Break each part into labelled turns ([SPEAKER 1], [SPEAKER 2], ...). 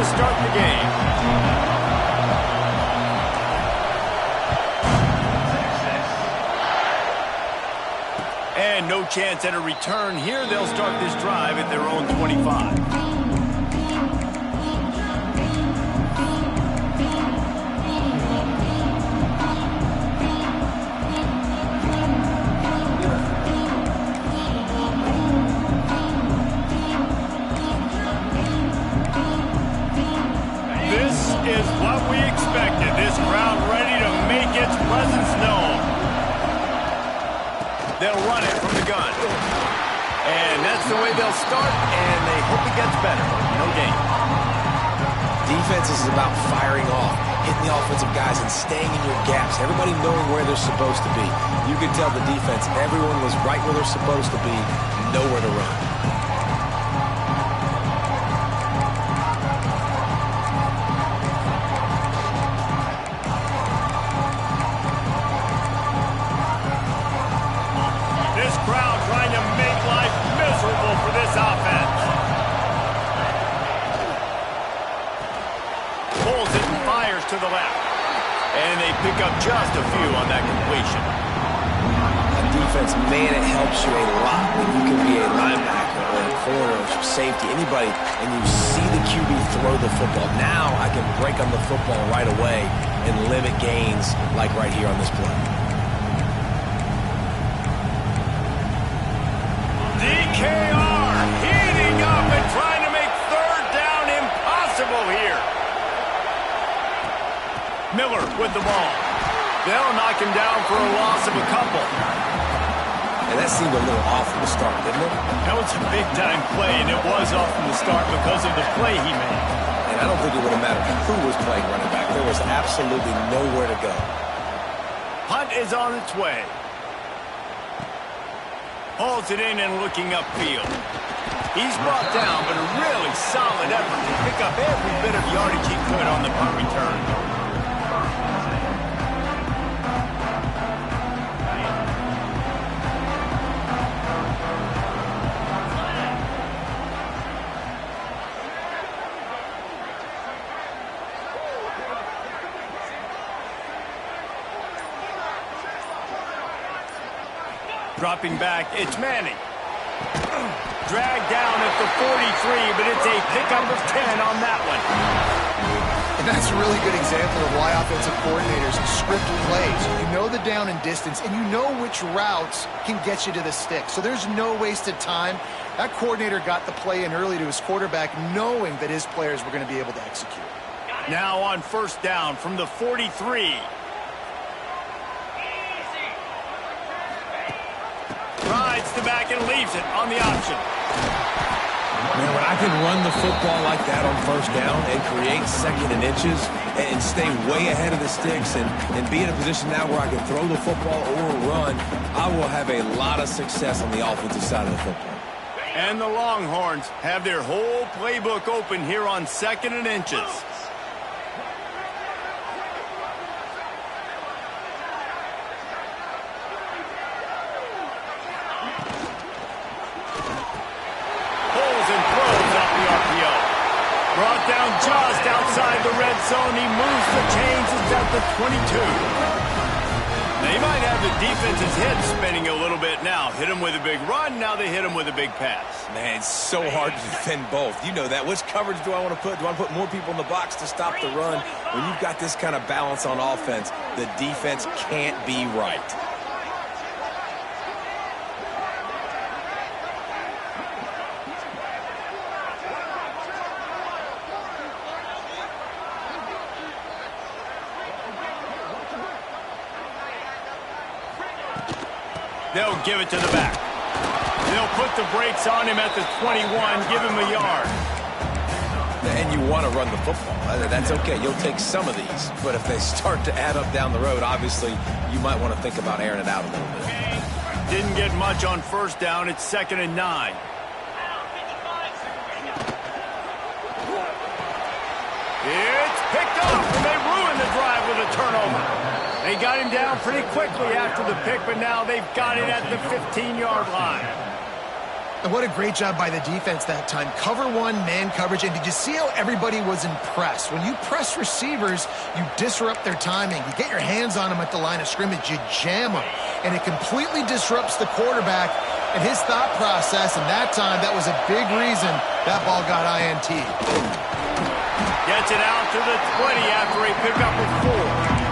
[SPEAKER 1] start the game. And no chance at a return here. They'll start this drive at their own 25. Is what we expected. This crowd ready to make its presence known. They'll run it from the gun. And that's the way they'll start, and they hope it gets better. No gain.
[SPEAKER 2] Defense is about firing off, hitting the offensive guys and staying in your gaps. Everybody knowing where they're supposed to be. You could tell the defense, everyone was right where they're supposed to be, nowhere to run.
[SPEAKER 1] To the left. And they pick up just a few on that completion.
[SPEAKER 2] On defense, man, it helps you a lot when you can be a linebacker or a corner or safety, anybody, and you see the QB throw the football. Now I can break on the football right away and limit gains like right here on this play.
[SPEAKER 1] DKR heating up and trying to make third down impossible here. Miller with the ball. They'll knock him down for a loss of a couple.
[SPEAKER 2] And that seemed a little off from the start, didn't it?
[SPEAKER 1] That was a big-time play, and it was off from the start because of the play he made.
[SPEAKER 2] And I don't think it would have mattered who was playing running back. There was absolutely nowhere to go.
[SPEAKER 1] Punt is on its way. Hauls it in and looking upfield. He's brought down, but a really solid effort to pick up every bit of yardage he could on the punt return. Dropping back, it's Manning. Dragged down at the 43, but it's a pickup of 10 on that one.
[SPEAKER 3] And that's a really good example of why offensive coordinators script plays. You know the down and distance, and you know which routes can get you to the stick. So there's no wasted time. That coordinator got the play in early to his quarterback, knowing that his players were going to be able to execute.
[SPEAKER 1] Now on first down from the 43. Rides the back and leaves it on the option.
[SPEAKER 2] Man, when I can run the football like that on first down and create second and inches and stay way ahead of the sticks and be in a position now where I can throw the football or run, I will have a lot of success on the offensive side of the football.
[SPEAKER 1] And the Longhorns have their whole playbook open here on second and inches. Brought down just outside the red zone. He moves the chains. It's at the 22. Now, you might have the defense's head spinning a little bit now. Hit him with a big run. Now they hit him with a big pass.
[SPEAKER 2] Man, it's so hard to defend both. You know that. Which coverage do I want to put? Do I want to put more people in the box to stop the run? When you've got this kind of balance on offense, the defense can't be right.
[SPEAKER 1] They'll give it to the back. They'll put the brakes on him at the 21, give him a yard.
[SPEAKER 2] And you want to run the football. That's okay. You'll take some of these. But if they start to add up down the road, obviously, you might want to think about airing it out a little bit.
[SPEAKER 1] Didn't get much on first down. It's 2nd and 9. It's picked up, and they ruined the drive with a turnover. They got him down pretty quickly after the pick, but now they've got it at the 15-yard line.
[SPEAKER 3] And what a great job by the defense that time. Cover one, man coverage. And did you see how everybody was impressed? When you press receivers, you disrupt their timing. You get your hands on them at the line of scrimmage. You jam them. And it completely disrupts the quarterback and his thought process. And that time, that was a big reason that ball got INT.
[SPEAKER 1] Gets it out to the 20 after a pickup of 4.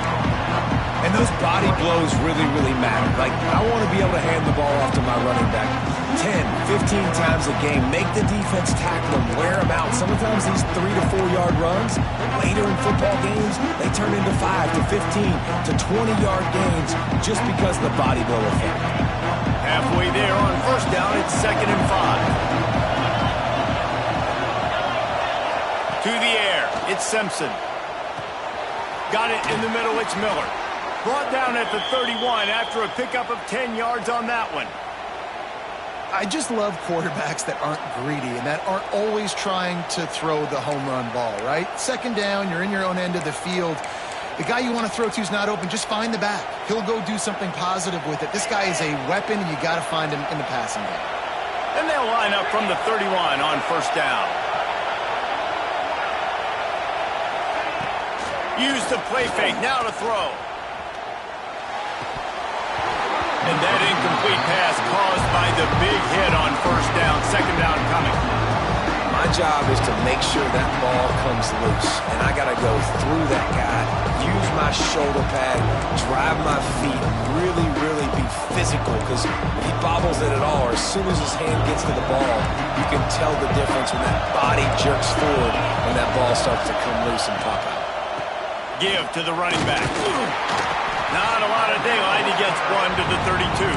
[SPEAKER 2] And those body blows really, really matter. Like, I want to be able to hand the ball off to my running back 10, 15 times a game. Make the defense tackle them, wear them out. Sometimes these 3 to 4 yard runs, later in football games, they turn into 5 to 15 to 20-yard gains just because of the body blow effect.
[SPEAKER 1] Halfway there on first down, it's 2nd and 5. To the air, it's Simpson. Got it in the middle, it's Miller. Brought down at the 31 after a pickup of 10 yards on that one.
[SPEAKER 3] I just love quarterbacks that aren't greedy and that aren't always trying to throw the home run ball, right? 2nd down, you're in your own end of the field. The guy you want to throw to is not open. Just find the back. He'll go do something positive with it. This guy is a weapon, and you got to find him in the passing game.
[SPEAKER 1] And they'll line up from the 31 on first down. Use the play fake, now to throw. And that incomplete pass caused by the big hit on first down. 2nd down coming.
[SPEAKER 2] My job is to make sure that ball comes loose. And I got to go through that guy, use my shoulder pad, drive my feet, really, really be physical. Because if he bobbles it at all, or as soon as his hand gets to the ball, you can tell the difference when that body jerks forward and that ball starts to come loose and pop out.
[SPEAKER 1] Give to the running back. Not a lot of daylight. He gets one to the 32.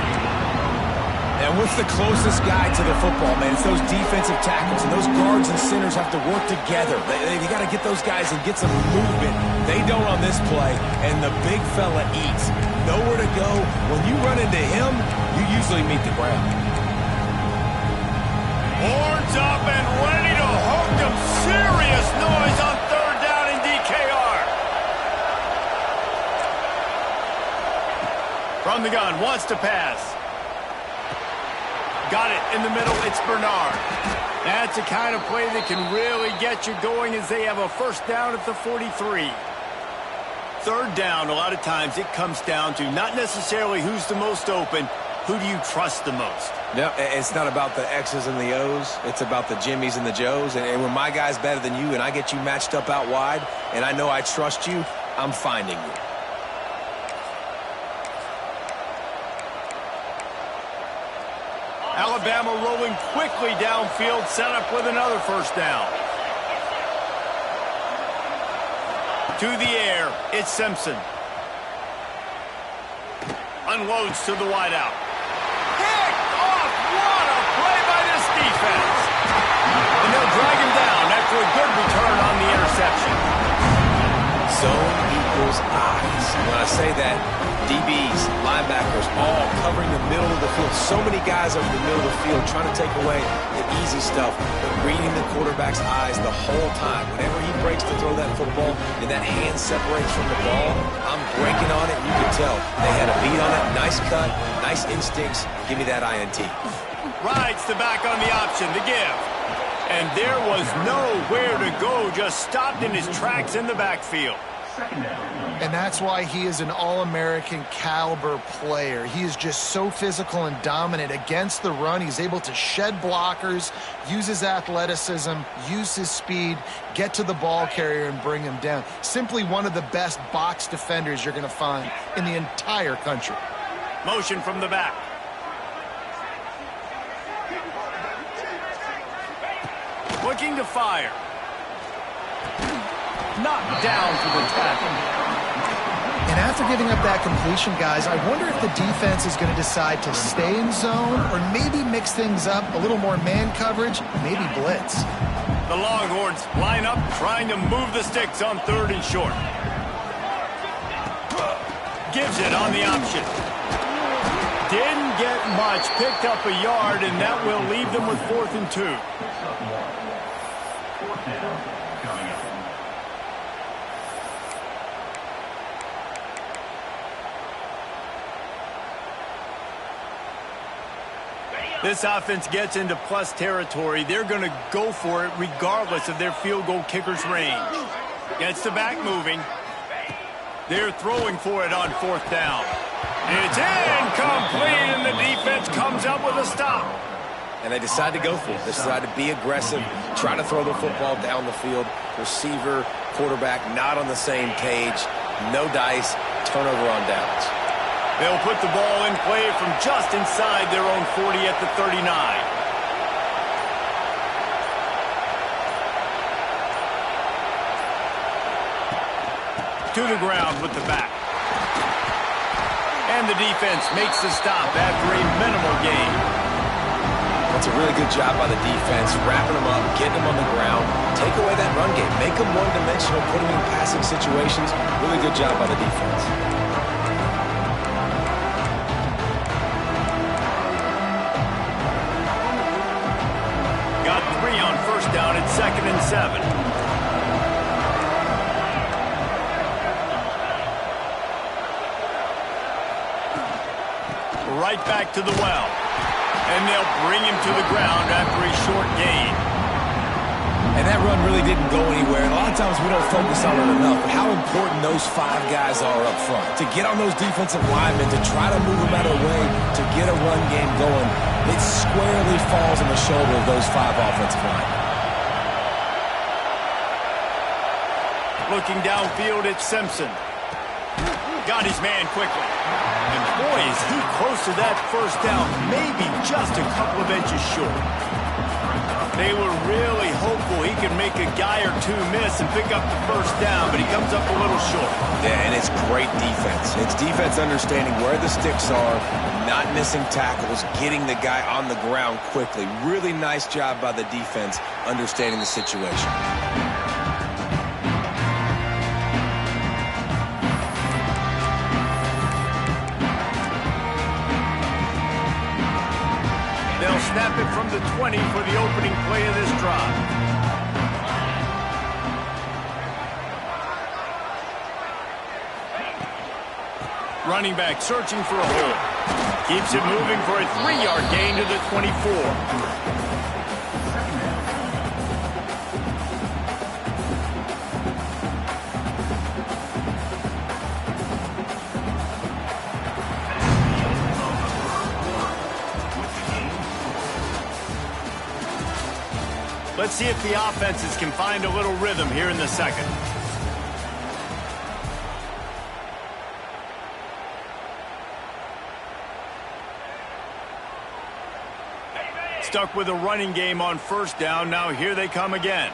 [SPEAKER 2] And what's the closest guy to the football, man? It's those defensive tackles, and those guards and centers have to work together. They got to get those guys and get some movement. They don't on this play, and the big fella eats. Nowhere to go. When you run into him, you usually meet the ground.
[SPEAKER 1] Horns up and ready to hook them. Serious noise on 3rd down in DKR. From the gun, wants to pass. Got it in the middle, it's Bernard. That's the kind of play that can really get you going as they have a first down at the 43. 3rd down, a lot of times it comes down to not necessarily who's the most open, who do you trust the most?
[SPEAKER 2] No, it's not about the X's and the O's. It's about the Jimmies and the Joes. And when my guy's better than you and I get you matched up out wide and I know I trust you, I'm finding you.
[SPEAKER 1] Alabama rolling quickly downfield, set up with another first down. To the air, it's Simpson. Unloads to the wideout. Picked off! What a play by this defense! And they'll drag him down after a good return on the interception.
[SPEAKER 2] Zone equals eyes. When I say that, DBs, linebackers, all covering the middle of the field. So many guys over the middle of the field trying to take away the easy stuff, but reading the quarterback's eyes the whole time. Whenever he breaks to throw that football and that hand separates from the ball, I'm breaking on it, and you can tell. They had a beat on it, nice cut, nice instincts. Give me that INT.
[SPEAKER 1] Rides the back on the option, the give. And there was nowhere to go, just stopped in his tracks in the backfield.
[SPEAKER 3] And that's why he is an All-American caliber player. He is just so physical and dominant against the run. He's able to shed blockers, use his athleticism, use his speed, get to the ball carrier and bring him down. Simply one of the best box defenders you're going to find in the entire country.
[SPEAKER 1] Motion from the back. Looking to fire. Knocked down for the tackle.
[SPEAKER 3] And after giving up that completion, guys, I wonder if the defense is going to decide to stay in zone or maybe mix things up, a little more man coverage, maybe blitz.
[SPEAKER 1] The Longhorns line up, trying to move the sticks on 3rd and short. Gives it on the option. Didn't get much, picked up a yard, and that will leave them with 4th and 2. This offense gets into plus territory. They're going to go for it regardless of their field goal kicker's range. Gets the back moving. They're throwing for it on 4th down. It's incomplete, and the defense comes up with a stop.
[SPEAKER 2] And they decide to go for it. They decide to be aggressive, try to throw the football down the field. Receiver, quarterback, not on the same page. No dice, turnover on downs.
[SPEAKER 1] They'll put the ball in play from just inside their own 40 at the 39. To the ground with the back. And the defense makes the stop after a minimal gain.
[SPEAKER 2] That's a really good job by the defense, wrapping them up, getting them on the ground. Take away that run game. Make them one-dimensional, put them in passing situations. Really good job by the defense.
[SPEAKER 1] Got 3 on 1st down at 2nd and 7. Right back to the well. And they'll bring him to the ground after a short gain.
[SPEAKER 2] And that run really didn't go anywhere. And a lot of times we don't focus on it enough. But how important those 5 guys are up front. To get on those defensive linemen, to try to move them out of the way, to get a run game going. It squarely falls on the shoulder of those 5 offensive linemen.
[SPEAKER 1] Looking downfield at Simpson. Got his man quickly. And boy, is he close to that 1st down. Maybe just a couple of inches short. They were really hopeful he could make a guy or 2 miss and pick up the 1st down, but he comes up a little short.
[SPEAKER 2] Yeah, and it's great defense. It's defense understanding where the sticks are, not missing tackles, getting the guy on the ground quickly. Really nice job by the defense understanding the situation.
[SPEAKER 1] Snap it from the 20 for the opening play of this drive. Running back searching for a hole. Keeps it moving for a 3-yard gain to the 24. Let's see if the offenses can find a little rhythm here in the 2nd. Stuck with a running game on 1st down. Now here they come again.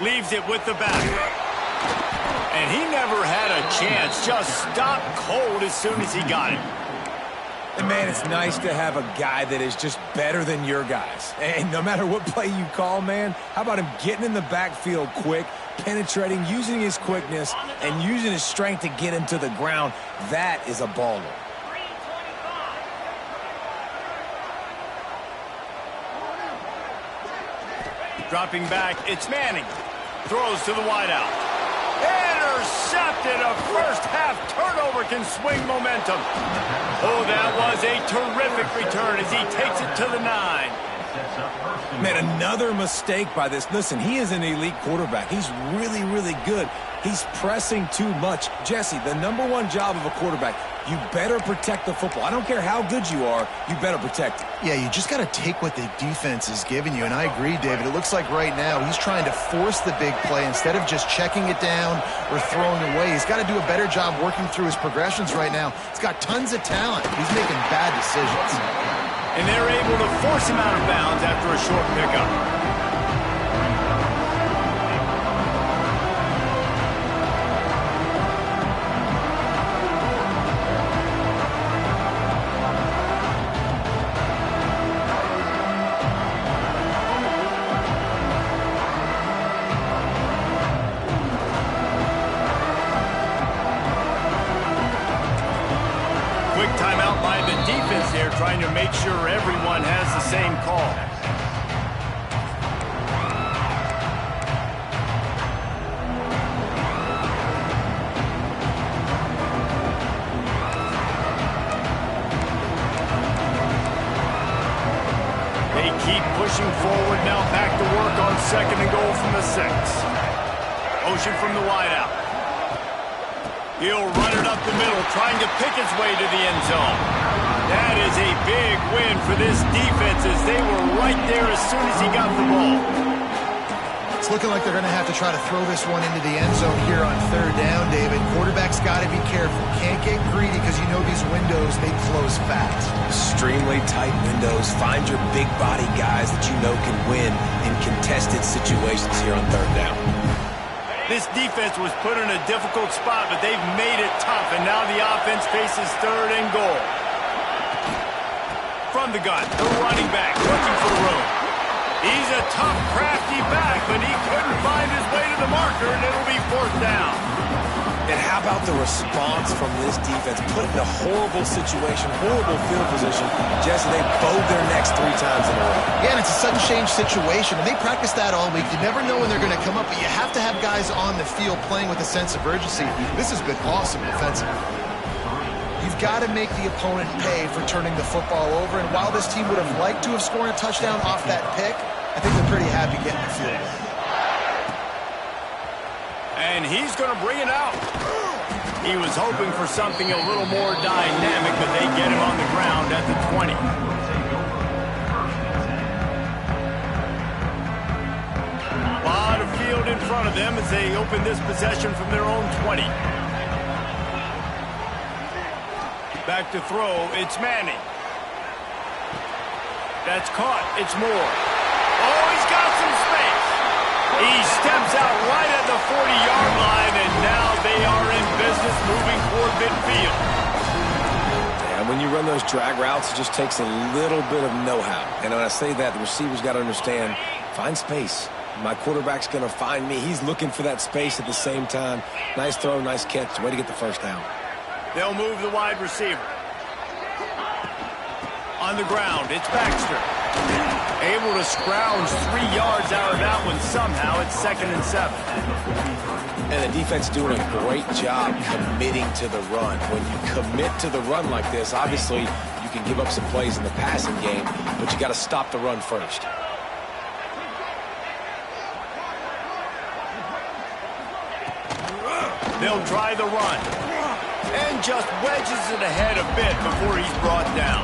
[SPEAKER 1] Leaves it with the back. And he never had a chance. Just stopped cold as soon as he got it.
[SPEAKER 2] And, man, it's nice to have a guy that is just better than your guys. And no matter what play you call, man, how about him getting in the backfield quick, penetrating, using his quickness, and using his strength to get him to the ground? That is a baller.
[SPEAKER 1] Dropping back, it's Manning. Throws to the wideout. Intercepted. A first-half turnover can swing momentum. Oh, that was a terrific return as he takes it to the 9.
[SPEAKER 2] Man, another mistake by this. Listen, he is an elite quarterback. He's really, really good. He's pressing too much. Jesse, the #1 job of a quarterback, you better protect the football. I don't care how good you are, you better protect it.
[SPEAKER 3] Yeah, you just got to take what the defense is giving you, and I agree, David. It looks like right now he's trying to force the big play instead of just checking it down or throwing it away. He's got to do a better job working through his progressions right now. He's got tons of talent. He's making bad decisions.
[SPEAKER 1] And they're able to force him out of bounds after a short pickup. Trying to make sure everyone has the same call. keep pushing forward now. Back to work on 2nd and goal from the 6. Motion from the wideout. He'll run it up the middle, trying to pick his way to the end zone. That is a big win for this defense as they were right there as soon as he got the ball.
[SPEAKER 3] It's looking like they're going to have to try to throw this one into the end zone here on 3rd down, David. Quarterback's got to be careful. Can't get greedy because you know these windows, they close fast.
[SPEAKER 2] Extremely tight windows. Find your big body guys that you know can win in contested situations here on 3rd down.
[SPEAKER 1] This defense was put in a difficult spot, but they've made it tough, and now the offense faces 3rd and goal. From the gun, the running back looking for room. He's a tough, crafty back, but he couldn't find his way to the marker, and it'll be 4th down.
[SPEAKER 2] And how about the response from this defense? Put in a horrible situation, horrible field position, just they bowed their necks 3 times in a row.
[SPEAKER 3] Yeah, and it's a sudden change situation, and they practice that all week. You never know when they're going to come up, but you have to have guys on the field playing with a sense of urgency. This has been awesome defensively. You've got to make the opponent pay for turning the football over, and while this team would have liked to have scored a touchdown off that pick, I think they're pretty happy getting the field goal.
[SPEAKER 1] And he's going to bring it out. He was hoping for something a little more dynamic, but they get him on the ground at the 20. A lot of field in front of them as they open this possession from their own 20. Back to throw, it's Manning. That's caught, it's Moore. Oh, he's got some space. He steps out right at the 40-yard line, and now they are in business moving toward midfield.
[SPEAKER 2] And when you run those drag routes, it just takes a little bit of know-how. And when I say that, the receiver's got to understand, find space. My quarterback's going to find me. He's looking for that space at the same time. Nice throw, nice catch. Way to get the 1st down.
[SPEAKER 1] They'll move the wide receiver. On the ground, it's Baxter. Able to scrounge 3 yards out of that one somehow. It's 2nd and 7.
[SPEAKER 2] And the defense doing a great job committing to the run. When you commit to the run like this, obviously you can give up some plays in the passing game, but you got to stop the run first.
[SPEAKER 1] They'll try the run. And just wedges it ahead a bit before he's brought down.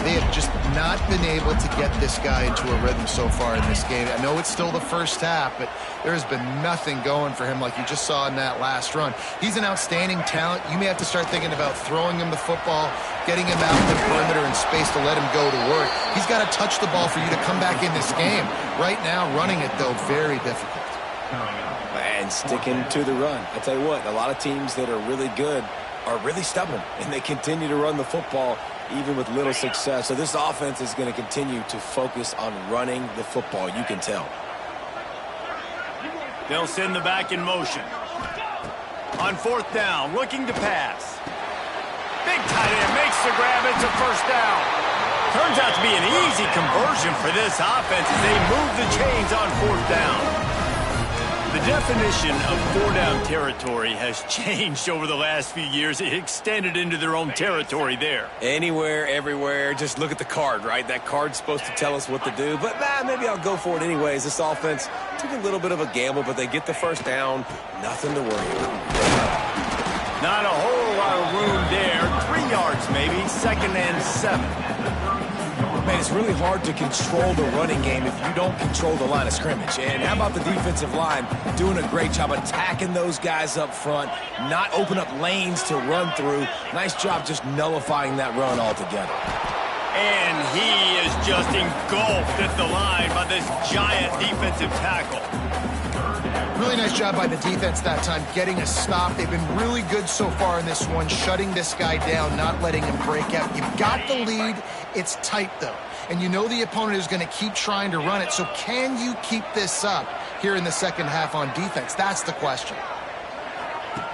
[SPEAKER 3] They have just not been able to get this guy into a rhythm so far in this game. I know it's still the first half, but there has been nothing going for him like you just saw in that last run. He's an outstanding talent. You may have to start thinking about throwing him the football, getting him out in the perimeter and space to let him go to work. He's got to touch the ball for you to come back in this game. Right now, running it, though, very difficult.
[SPEAKER 2] And sticking to the run. I tell you what, a lot of teams that are really good are really stubborn, and they continue to run the football even with little success. So this offense is going to continue to focus on running the football. You can tell.
[SPEAKER 1] They'll send the back in motion. On 4th down, looking to pass. Big tight end makes the grab. It's a 1st down. Turns out to be an easy conversion for this offense as they move the chains on 4th down. The definition of 4-down territory has changed over the last few years. It extended into their own territory there.
[SPEAKER 2] Anywhere, everywhere, just look at the card, right? That card's supposed to tell us what to do, but maybe I'll go for it anyways. This offense took a little bit of a gamble, but they get the 1st down. Nothing to worry about.
[SPEAKER 1] Not a whole lot of room there. 3 yards maybe, 2nd and 7.
[SPEAKER 2] Man, it's really hard to control the running game if you don't control the line of scrimmage. And how about the defensive line doing a great job attacking those guys up front, not open up lanes to run through. Nice job just nullifying that run altogether.
[SPEAKER 1] And he is just engulfed at the line by this giant defensive tackle.
[SPEAKER 3] Really nice job by the defense that time, getting a stop. They've been really good so far in this one, shutting this guy down, not letting him break out. You've got the lead. It's tight, though. And you know the opponent is going to keep trying to run it. So can you keep this up here in the 2nd half on defense? That's the question.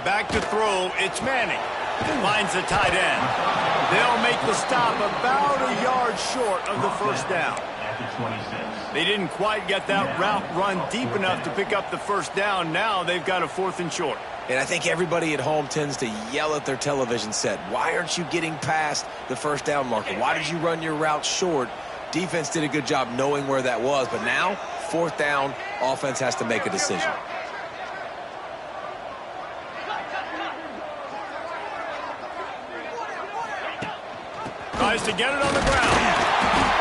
[SPEAKER 1] Back to throw. It's Manning. Finds the tight end. They'll make the stop about a yard short of the 1st down. They didn't quite get that route run deep enough to pick up the 1st down. Now they've got a 4th and short.
[SPEAKER 2] And I think everybody at home tends to yell at their television set, why aren't you getting past the 1st down marker? Why did you run your route short? Defense did a good job knowing where that was, but now, 4th down, offense has to make a decision.
[SPEAKER 1] Tries to get it on the ground.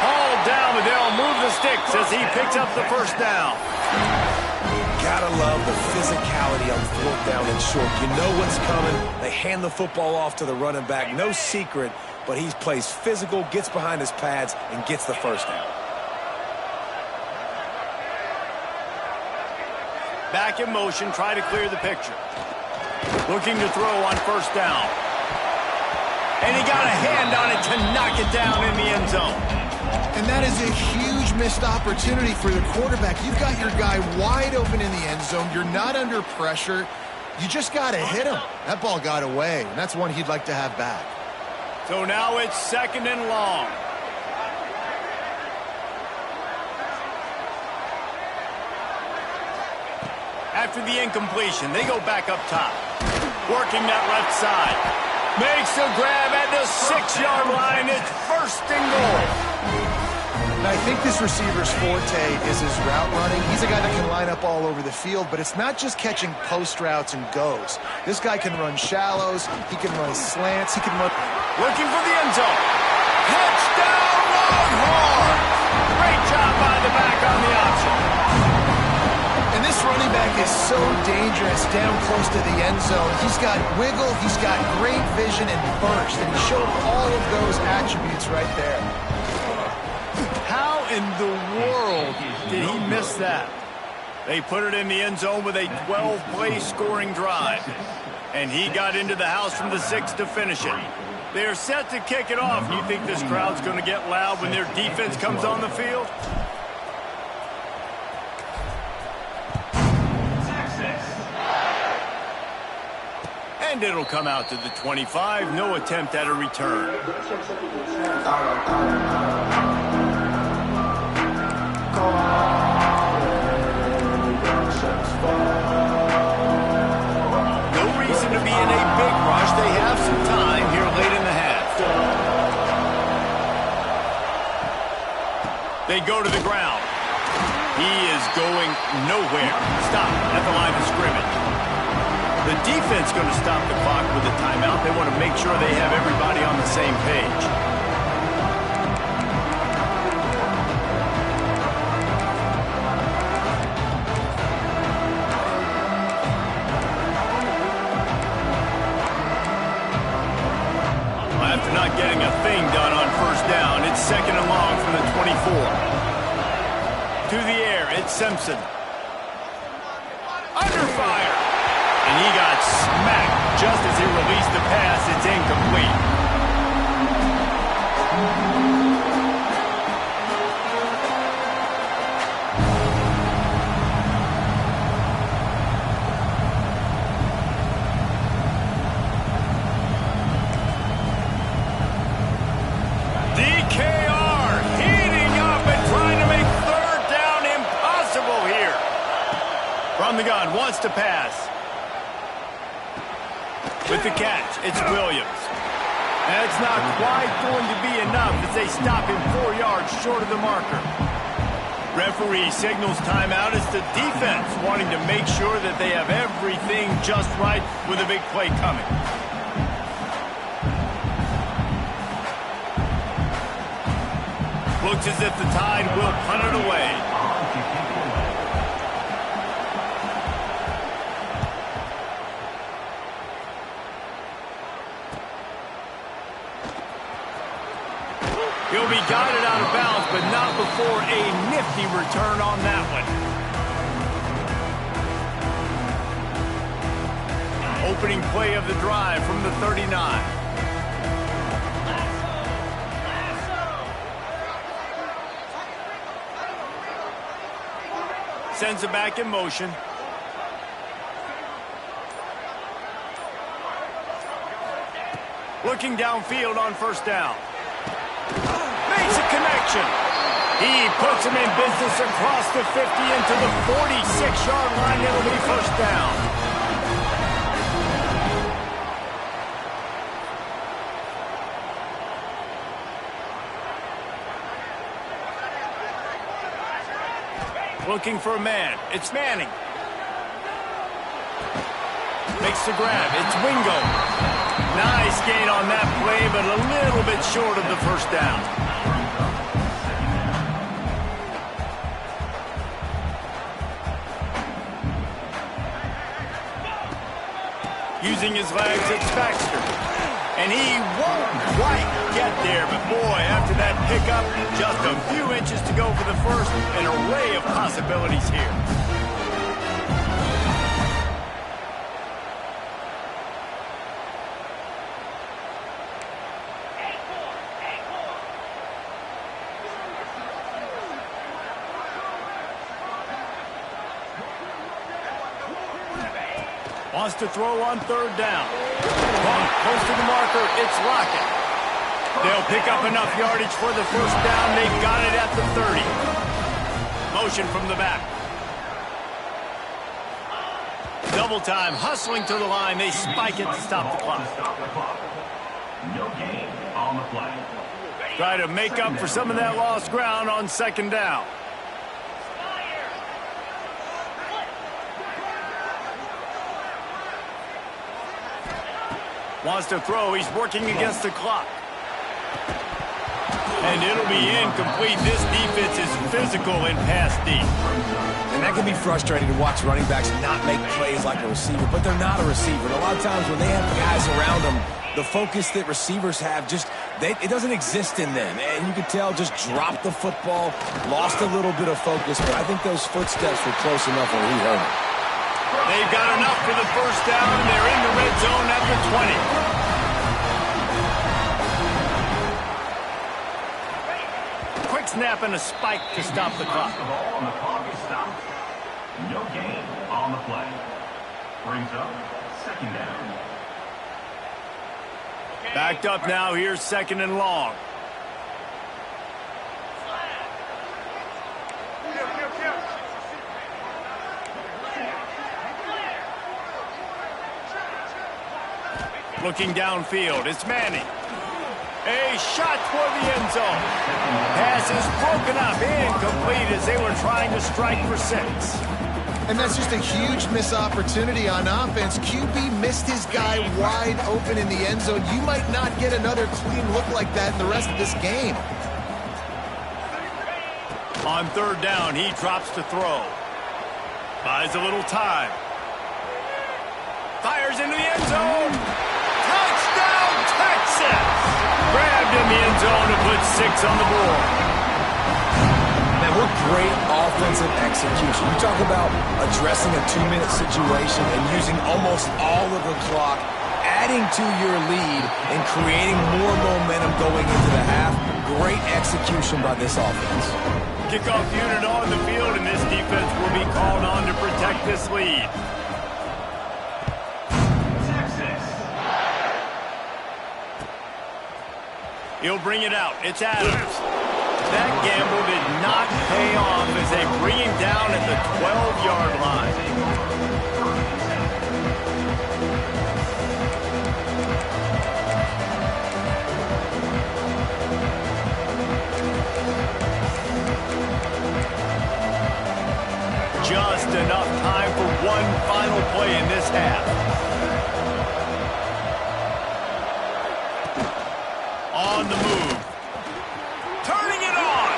[SPEAKER 1] Hauled down, but they'll move the sticks as he picks up the first down.
[SPEAKER 2] Gotta love the physicality on 4th down and short. You know what's coming. They hand the football off to the running back. No secret, but he plays physical, gets behind his pads, and gets the first down.
[SPEAKER 1] Back in motion, try to clear the picture. Looking to throw on 1st down. And he got a hand on it to knock it down in the end zone.
[SPEAKER 3] And that is a huge missed opportunity for the quarterback. You've got your guy wide open in the end zone. You're not under pressure. You just got to hit him. That ball got away, and that's one he'd like to have back.
[SPEAKER 1] So now it's 2nd and long. After the incompletion, they go back up top. Working that left side. Makes a grab at the 6-yard line. It's 1st and goal.
[SPEAKER 3] And I think this receiver's forte is his route running. He's a guy that can line up all over the field, but it's not just catching post routes and goes. This guy can run shallows. He can run slants. He can run...
[SPEAKER 1] Looking for the end zone. Touchdown, Longhorns! Great job by the back on the option.
[SPEAKER 3] And this running back is so dangerous down close to the end zone. He's got wiggle, he's got great vision and burst, and he showed all of those attributes right there.
[SPEAKER 1] How in the world did he miss that? They put it in the end zone with a 12-play scoring drive. And he got into the house from the 6 to finish it. They're set to kick it off. You think this crowd's going to get loud when their defense comes on the field? And it'll come out to the 25. No attempt at a return. No reason to be in a big rush. They have some time here late in the half. They go to the ground. He is going nowhere. Stop at the line of scrimmage. The defense going to stop the clock with a timeout. They want to make sure they have everybody on the same page. Well, after not getting a thing done on 1st down, it's 2nd and long from the 24. To the air, it's Simpson. Under fire. And he got smacked just as he released the pass. It's incomplete. DKR heating up and trying to make 3rd down impossible here. From the gun, wants to pass. With the catch, it's Williams. That's not quite going to be enough as they stop him 4 yards short of the marker. Referee signals timeout as the defense wanting to make sure that they have everything just right with a big play coming. Looks as if the Tide will punt it away. He'll be guided out of bounds, but not before a nifty return on that one. Opening play of the drive from the 39. Sends it back in motion. Looking downfield on 1st down. Makes a connection. He puts him in business across the 50 into the 46-yard line. It'll be 1st down. Looking for a man. It's Manning. Makes the grab. It's Wingo. Nice gain on that play, but a little bit short of the first down. Using his legs, it's Baxter. And he won't quite get there, but boy, after that pickup, just a few inches to go for the first. An array of possibilities here. Wants to throw on third down. Close to the marker, it's Lockett. They'll pick up enough yardage for the first down. They've got it at the 30. Motion from the back. Double time, hustling to the line. They spike it to stop the clock.
[SPEAKER 4] No gain on the play.
[SPEAKER 1] Try to make up for some of that lost ground on second down. Wants to throw. He's working against the clock. And it'll be incomplete. This defense is physical in pass deep.
[SPEAKER 2] And that can be frustrating to watch running backs not make plays like a receiver, but they're not a receiver. And a lot of times when they have guys around them, the focus that receivers have it doesn't exist in them. And you can tell just dropped the football, lost a little bit of focus, but I think those footsteps were close enough where he heard it.
[SPEAKER 1] They've got enough for the first down, and they're in the red zone at the 20. Quick snap and a spike to stop the clock.
[SPEAKER 4] The ball on the clock is stopped. No gain on the play. Brings up second down.
[SPEAKER 1] Backed up now. Here's second and long. Looking downfield, it's Manning. A shot toward the end zone. Pass is broken up, incomplete as they were trying to strike for 6.
[SPEAKER 3] And that's just a huge missed opportunity on offense. QB missed his guy wide open in the end zone. You might not get another clean look like that in the rest of this game.
[SPEAKER 1] On third down, he drops to throw. Buys a little time. Fires into the end zone. Touchdown, Texas! Grabbed in the end zone to put 6 on the board.
[SPEAKER 2] Man, what great offensive execution. You talk about addressing a 2-minute situation and using almost all of the clock, adding to your lead and creating more momentum going into the half. Great execution by this offense.
[SPEAKER 1] Kickoff unit on the field, and this defense will be called on to protect this lead. He'll bring it out. It's Adams. That gamble did not pay off as they bring him down at the 12-yard line. Just enough time for one final play in this half. On the move. Turning it on.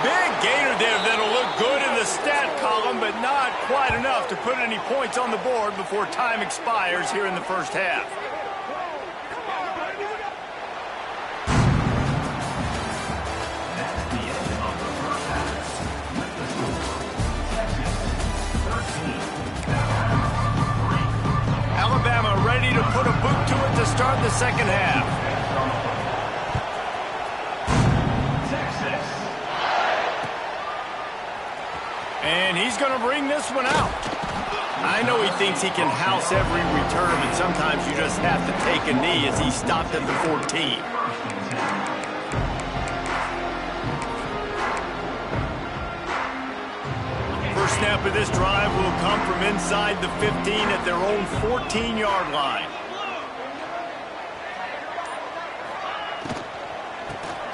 [SPEAKER 1] Big gainer there that'll look good in the stat column, but not quite enough to put any points on the board before time expires here in the first half. Alabama ready to put a boot to it to start the second half. And he's going to bring this one out. I know he thinks he can house every return, but sometimes you just have to take a knee as he stopped at the 14. First snap of this drive will come from inside the 15 at their own 14-yard line.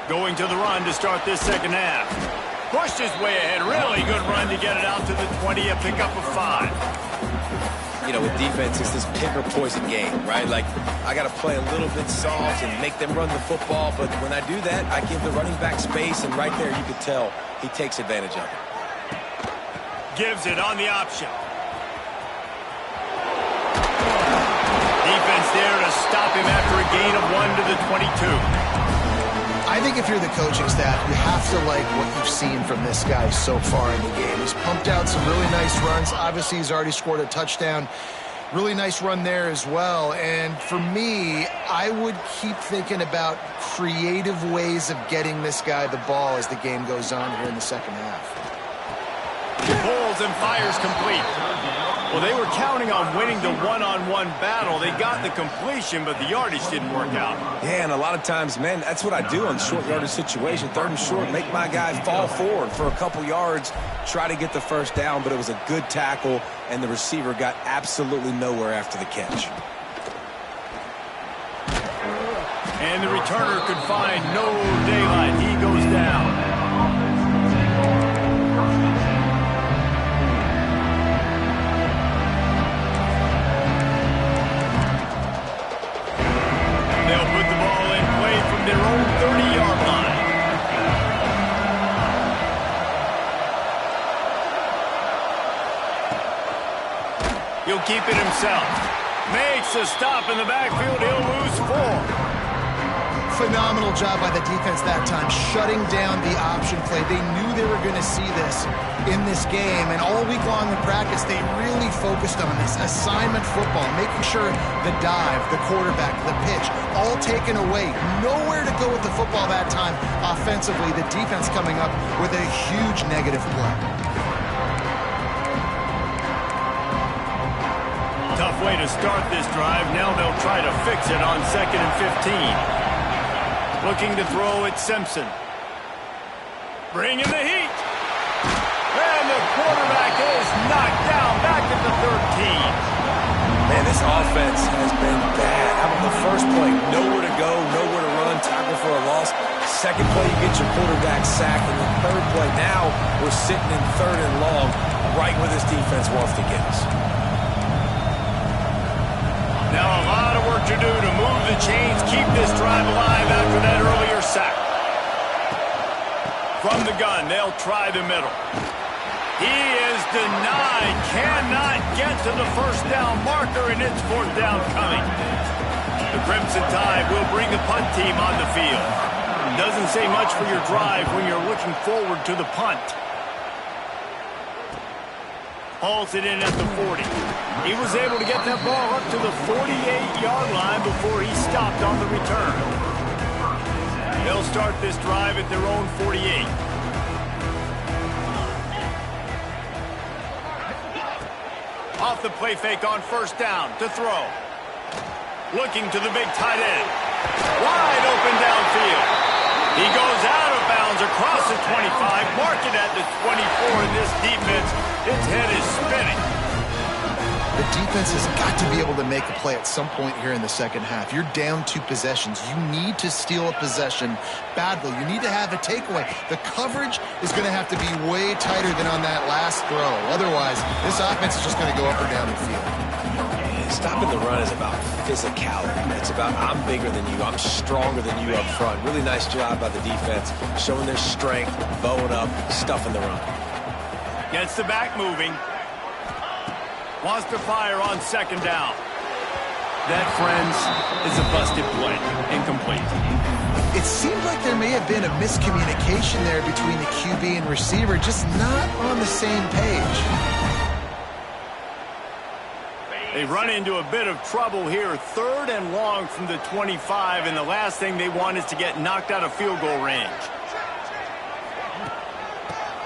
[SPEAKER 1] Going to the run to start this second half. Pushed his way ahead. Really good run to get it out to the 20, a pickup of 5.
[SPEAKER 2] You know, with defense, it's this pick or poison game, right? Like, I got to play a little bit soft and make them run the football, but when I do that, I give the running back space, and right there you could tell he takes advantage of it.
[SPEAKER 1] Gives it on the option. Defense there to stop him after a gain of 1 to the 22.
[SPEAKER 3] I think if you're the coaching staff, you have to like what you've seen from this guy so far in the game. He's pumped out some really nice runs. Obviously, he's already scored a touchdown. Really nice run there as well. And for me, I would keep thinking about creative ways of getting this guy the ball as the game goes on here in the second half.
[SPEAKER 1] He pulls and fires complete. Well, they were counting on winning the one-on-one battle. They got the completion, but the yardage didn't work out.
[SPEAKER 2] Yeah, and a lot of times, man, that's what I do on short yardage situation. 3rd and short, make my guy fall forward for a couple yards, try to get the first down, but it was a good tackle, and the receiver got absolutely nowhere after the catch.
[SPEAKER 1] And the returner could find no daylight. He goes down. They'll put the ball in play from their own 30-yard line. He'll keep it himself. Makes a stop in the backfield. He'll lose 4.
[SPEAKER 3] Phenomenal job by the defense that time, shutting down the option play. They knew they were going to see this in this game, and all week long in practice, they really focused on this assignment football, making sure the dive, the quarterback, the pitch, all taken away. Nowhere to go with the football that time offensively. The defense coming up with a huge negative play.
[SPEAKER 1] Tough way to start this drive. Now they'll try to fix it on 2nd and 15. Looking to throw at Simpson. Bring in the heat. And the quarterback is knocked down back at the 13.
[SPEAKER 2] Man, this offense has been bad. How about the first play? Nowhere to go, nowhere to run, tackle for a loss. Second play, you get your quarterback sacked. And the third play, now we're sitting in 3rd and long, right where this defense wants to get us.
[SPEAKER 1] Now a lot of work to do to move the chains, keep this drive alive after that earlier sack. From the gun, they'll try the middle. He is denied, cannot get to the first down marker, and it's 4th down coming. The Crimson Tide will bring the punt team on the field. Doesn't say much for your drive when you're looking forward to the punt. Hauls it in at the 40. He was able to get that ball up to the 48-yard line before he stopped on the return. They'll start this drive at their own 48. Off the play fake on 1st down to throw. Looking to the big tight end. Wide open downfield. He goes out of bounds across the 25, mark it at the 24, and this defense, its head is spinning.
[SPEAKER 3] The defense has got to be able to make a play at some point here in the second half. You're down 2 possessions. You need to steal a possession badly. You need to have a takeaway. The coverage is going to have to be way tighter than on that last throw. Otherwise, this offense is just going to go up or down the field.
[SPEAKER 2] Stopping the run is about physicality. It's about I'm bigger than you, I'm stronger than you up front. Really nice job by the defense, showing their strength, bowing up, stuffing the run.
[SPEAKER 1] Gets the back moving. Wants to fire on 2nd down. That, friends, is a busted play. Incomplete.
[SPEAKER 3] It seemed like there may have been a miscommunication there between the QB and receiver, just not on the same page.
[SPEAKER 1] They run into a bit of trouble here. 3rd and long from the 25, and the last thing they want is to get knocked out of field goal range.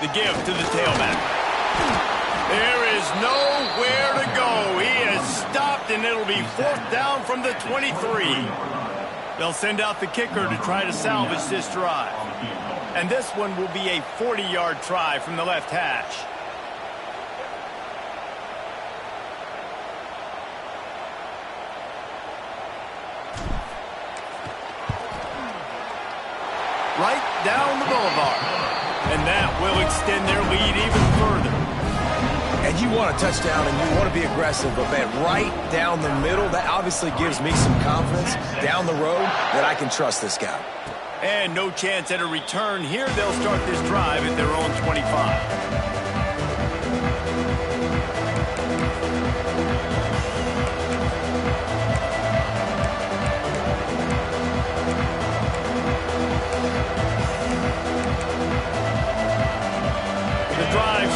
[SPEAKER 1] The give to the tailback. There is nowhere to go. He is stopped, and it'll be 4th down from the 23. They'll send out the kicker to try to salvage this drive. And this one will be a 40-yard try from the left hash. right down the boulevard. And that will extend their lead even further.
[SPEAKER 2] And you want a touchdown and you want to be aggressive, but man, right down the middle, that obviously gives me some confidence down the road that I can trust this guy.
[SPEAKER 1] And no chance at a return here. They'll start this drive at their own 25.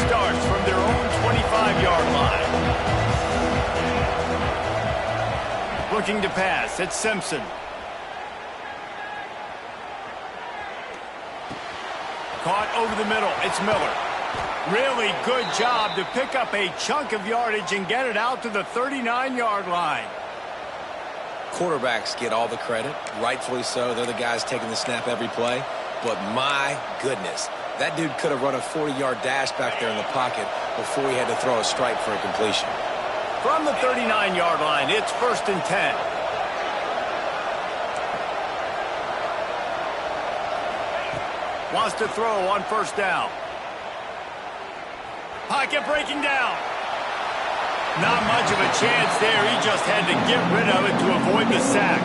[SPEAKER 1] Starts from their own 25-yard line. Looking to pass, it's Simpson. Caught over the middle, it's Miller. Really good job to pick up a chunk of yardage and get it out to the 39-yard line.
[SPEAKER 2] Quarterbacks get all the credit, rightfully so. They're the guys taking the snap every play. But my goodness, that dude could have run a 40-yard dash back there in the pocket before he had to throw a strike for a completion.
[SPEAKER 1] From the 39-yard line, it's 1st and 10. Wants to throw on 1st down. Pocket breaking down. Not much of a chance there. He just had to get rid of it to avoid the sack.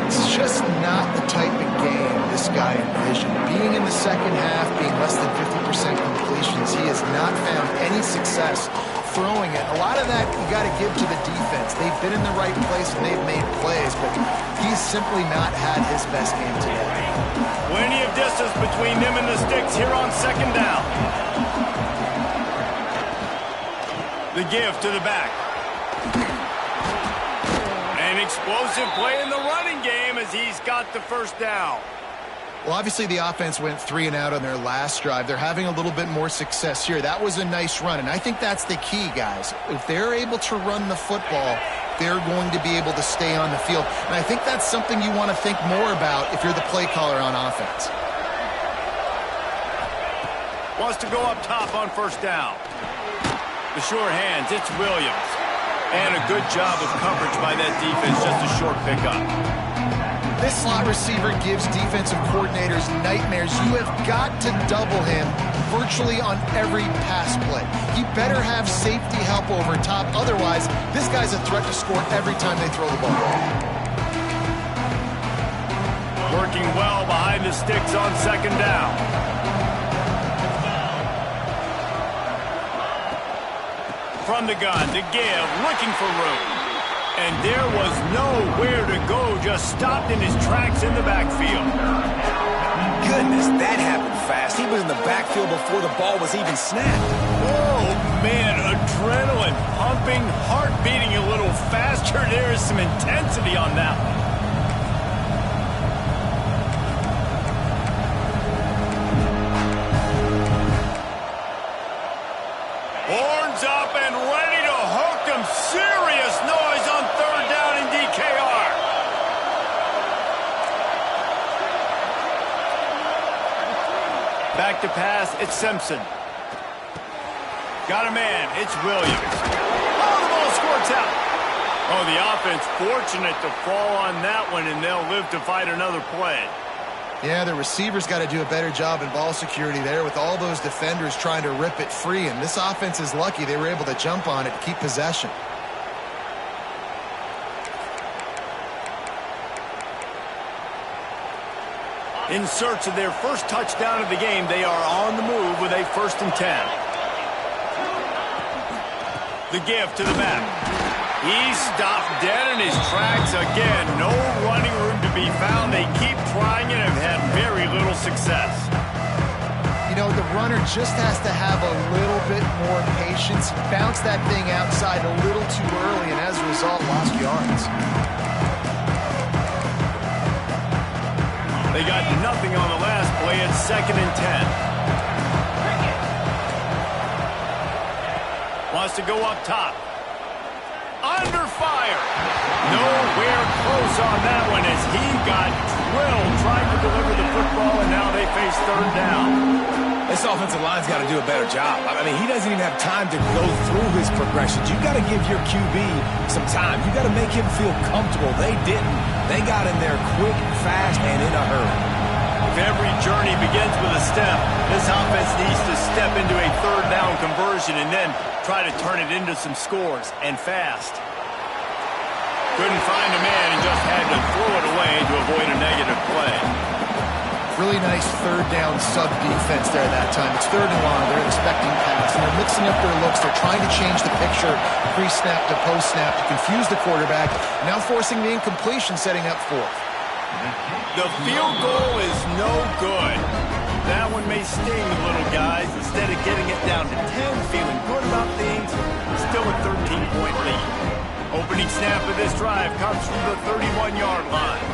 [SPEAKER 3] It's just not the type of game this guy envisioned. Being in the second half, being less than 50% completions, he has not found any success throwing it. A lot of that you got to give to the defense. They've been in the right place and they've made plays, but he's simply not had his best game today.
[SPEAKER 1] Plenty of distance between them and the sticks here on 2nd down. The give to the back. An explosive play in the running game as he's got the 1st down.
[SPEAKER 3] Well, obviously the offense went 3 and out on their last drive. They're having a little bit more success here. That was a nice run, and I think that's the key, guys. If they're able to run the football, they're going to be able to stay on the field. And I think that's something you want to think more about if you're the play caller on offense.
[SPEAKER 1] Wants to go up top on 1st down. The short hands, it's Williams. And a good job of coverage by that defense, just a short pickup.
[SPEAKER 3] This slot receiver gives defensive coordinators nightmares. You have got to double him virtually on every pass play. He better have safety help over top. Otherwise, this guy's a threat to score every time they throw the ball.
[SPEAKER 1] Working well behind the sticks on 2nd down. From the gun to give, looking for room. And there was nowhere to go, just stopped in his tracks in the backfield.
[SPEAKER 2] Goodness, that happened fast. He was in the backfield before the ball was even snapped.
[SPEAKER 1] Oh, man, adrenaline pumping, heart beating a little faster. There is some intensity on that one. Horns up and ready to hook them. Serious noise on 3rd down in DKR. Back to pass, it's Simpson. Got a man, it's Williams. Oh, the ball squirts out. Oh, the offense fortunate to fall on that one, and they'll live to fight another play.
[SPEAKER 3] Yeah, the receivers got to do a better job in ball security there with all those defenders trying to rip it free. And this offense is lucky they were able to jump on it to keep possession.
[SPEAKER 1] In search of their first touchdown of the game, they are on the move with a 1st and 10. The give to the back. He's stopped dead in his tracks again. No running room to be found. They keep trying it and have had very little success.
[SPEAKER 3] You know, the runner just has to have a little bit more patience. Bounce that thing outside a little too early, and as a result, lost yards.
[SPEAKER 1] They got nothing on the last play. It's 2nd and 10. Wants to go up top. Under fire. Nowhere close on that one as he got drilled trying to deliver the football, and now they face 3rd down.
[SPEAKER 2] This offensive line's got to do a better job. I mean, he doesn't even have time to go through his progressions. You got to give your QB some time. You got to make him feel comfortable. They didn't. They got in there quick, fast, and in a hurry.
[SPEAKER 1] If every journey begins with a step, this offense needs to step into a third down conversion and then try to turn it into some scores, and fast. Couldn't find a man and just had to throw it away to avoid a negative play.
[SPEAKER 3] Really nice third down sub-defense there that time. It's third and long. They're expecting pass, and they're mixing up their looks. They're trying to change the picture pre-snap to post-snap to confuse the quarterback, now forcing the incompletion, setting up fourth.
[SPEAKER 1] The field goal is no good. That one may sting the little guys. Instead of getting it down to 10, feeling good about things, still a 13-point lead. Opening snap of this drive comes from the 31-yard line.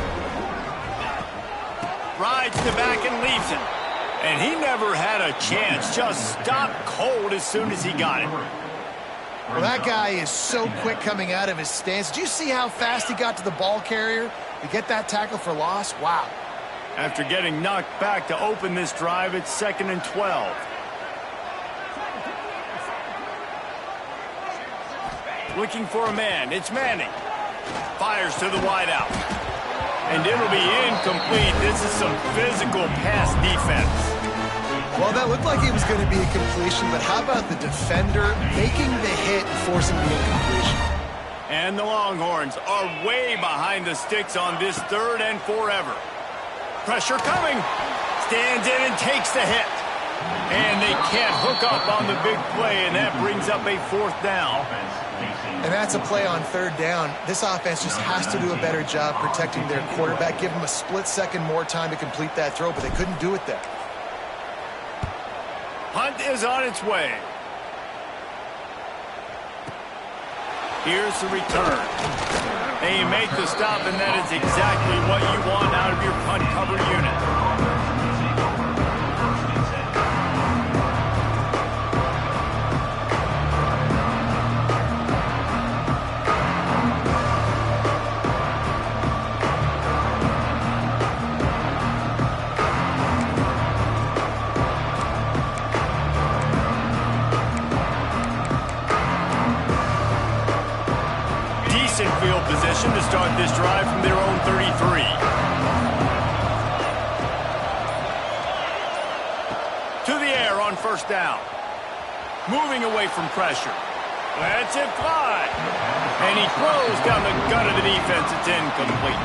[SPEAKER 1] Rides the back and leaves it. And he never had a chance. Just stopped cold as soon as he got it.
[SPEAKER 3] Well, that guy is so quick coming out of his stance. Did you see how fast he got to the ball carrier to get that tackle for loss? Wow.
[SPEAKER 1] After getting knocked back to open this drive, it's 2nd and 12. Looking for a man. It's Manning. Fires to the wideout. And it'll be incomplete. This is some physical pass defense.
[SPEAKER 3] Well, that looked like it was going to be a completion, but how about the defender making the hit and forcing the incompletion?
[SPEAKER 1] And the Longhorns are way behind the sticks on this 3rd and forever. Pressure coming. Stands in and takes the hit. And they can't hook up on the big play, and that brings up a 4th down.
[SPEAKER 3] And that's a play on 3rd down. This offense just has to do a better job protecting their quarterback. Give them a split second more time to complete that throw, but they couldn't do it there.
[SPEAKER 1] Hunt is on its way. Here's the return. And you make the stop, and that is exactly what you want out of your punt cover unit. Field position to start this drive from their own 33. To the air on 1st down. Moving away from pressure. Lets it fly. And he throws down the gut of the defense. It's incomplete.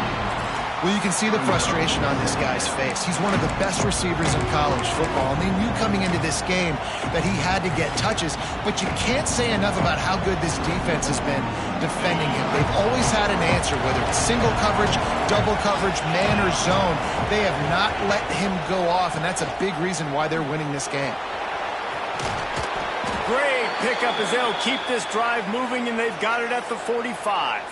[SPEAKER 3] Well, you can see the frustration on this guy's face. He's one of the best receivers in college football, and they knew coming into this game that he had to get touches, but you can't say enough about how good this defense has been defending him. They've always had an answer, whether it's single coverage, double coverage, man or zone. They have not let him go off, and that's a big reason why they're winning this game.
[SPEAKER 1] Great pickup as they'll keep this drive moving, and they've got it at the 45.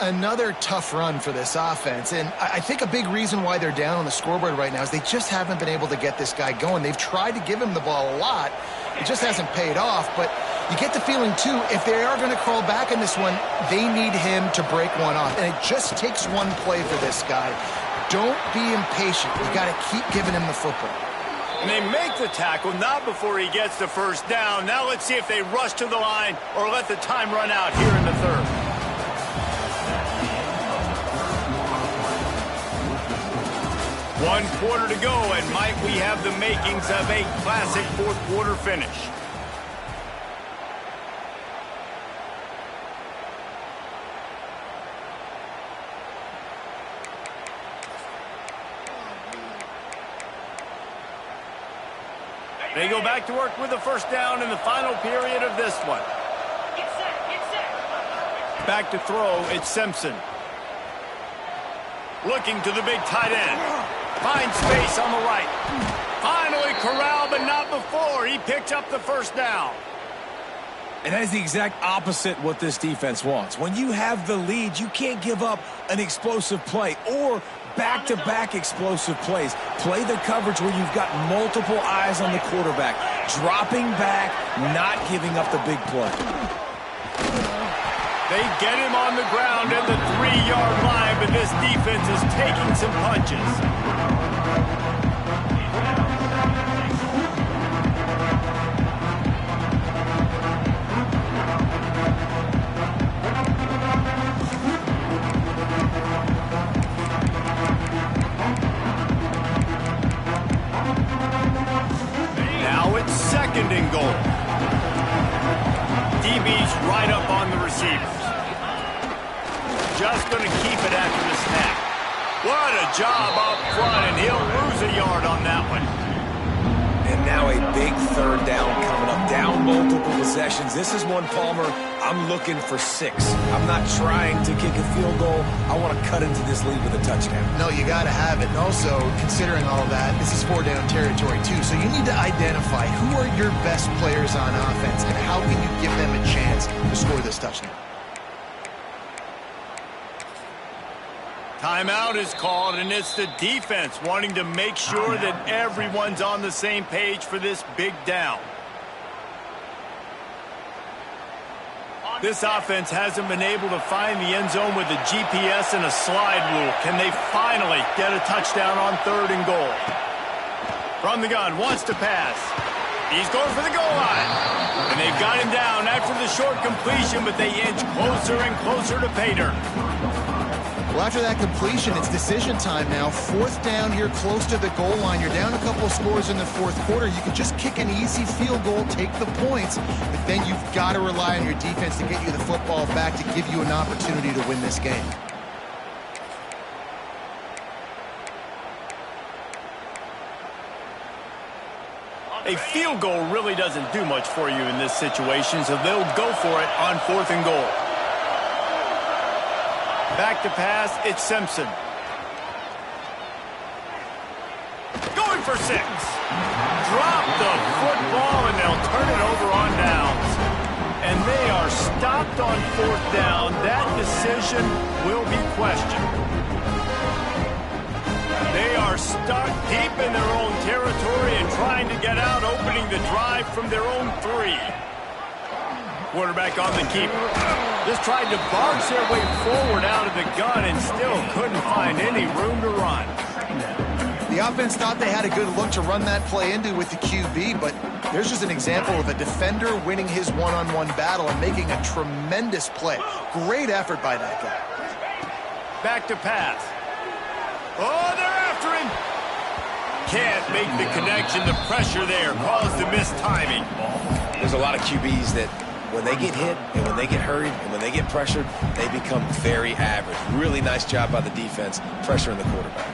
[SPEAKER 3] Another tough run for this offense, and I think a big reason why they're down on the scoreboard right now is they just haven't been able to get this guy going. They've tried to give him the ball a lot. It just hasn't paid off, but you get the feeling, too, if they are going to crawl back in this one, they need him to break one off, and it just takes one play for this guy. Don't be impatient. You got to keep giving him the football.
[SPEAKER 1] And they make the tackle, not before he gets the 1st down. Now let's see if they rush to the line or let the time run out here in the 3rd. 1 quarter to go, and might we have the makings of a classic 4th quarter finish. They go back to work with the 1st down in the final period of this one. Back to throw, it's Simpson. Looking to the big tight end. Finds space on the right. Finally corralled, but not before. He picked up the 1st down.
[SPEAKER 2] And that is the exact opposite what this defense wants. When you have the lead, you can't give up an explosive play or back-to-back explosive plays. Play the coverage where you've got multiple eyes on the quarterback. Dropping back, not giving up the big play.
[SPEAKER 1] They get him on the ground at the 3-yard line, but this defense is taking some punches. just going to keep it after the snap. What a job up front, and he'll lose a yard on that one.
[SPEAKER 2] And now a big third down coming up. Down multiple possessions. This is one, Palmer, I'm looking for 6. I'm not trying to kick a field goal. I want to cut into this lead with a touchdown.
[SPEAKER 3] No, you got to have it. And also, considering all that, this is 4-down territory too. So you need to identify who are your best players on offense and how can you give them a chance to score this touchdown.
[SPEAKER 1] Timeout is called, and it's the defense wanting to make sure that everyone's on the same page for this big down. This offense hasn't been able to find the end zone with a GPS and a slide rule. Can they finally get a touchdown on 3rd and goal? From the gun, wants to pass. He's going for the goal line. And they've got him down after the short completion, but they inch closer and closer to pay dirt.
[SPEAKER 3] Well, after that completion, it's decision time now. 4th down here close to the goal line. You're down a couple of scores in the 4th quarter. You can just kick an easy field goal, take the points, but then you've got to rely on your defense to get you the football back to give you an opportunity to win this game.
[SPEAKER 1] A field goal really doesn't do much for you in this situation, so they'll go for it on 4th and goal. Back to pass, it's Simpson. Going for 6. Drop the football, and they'll turn it over on downs. And they are stopped on 4th down. That decision will be questioned. They are stuck deep in their own territory and trying to get out, opening the drive from their own 3. Quarterback on the keeper. Just tried to barge their way forward out of the gun and still couldn't find any room to run.
[SPEAKER 3] The offense thought they had a good look to run that play into with the QB, but there's just an example of a defender winning his one-on-one battle and making a tremendous play. Great effort by that guy.
[SPEAKER 1] Back to pass. Oh, they're after him. Can't make the connection. The pressure there caused the missed timing.
[SPEAKER 2] There's a lot of QBs that when they get hit and when they get hurried and when they get pressured, they become very average. Really nice job by the defense pressuring the quarterback.